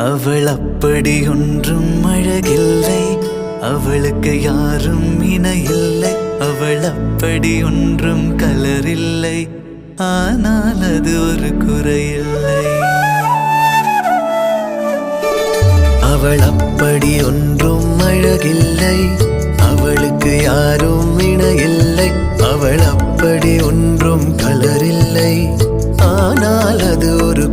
அவள் அப்படி ஒன்றும் அழகில்லை, அவளுக்கு யாரும் இணையில்லை. அவள் அப்படி ஒன்றும் கலரில்லை, ஆனால் அது ஒரு குறையில்லை. அவள் அப்படி ஒன்றும் அழகில்லை, அவளுக்கு யாரும் இணையில்லை. அவள் அப்படி ஒன்றும் கலரில்லை, ஆனால் அது ஒரு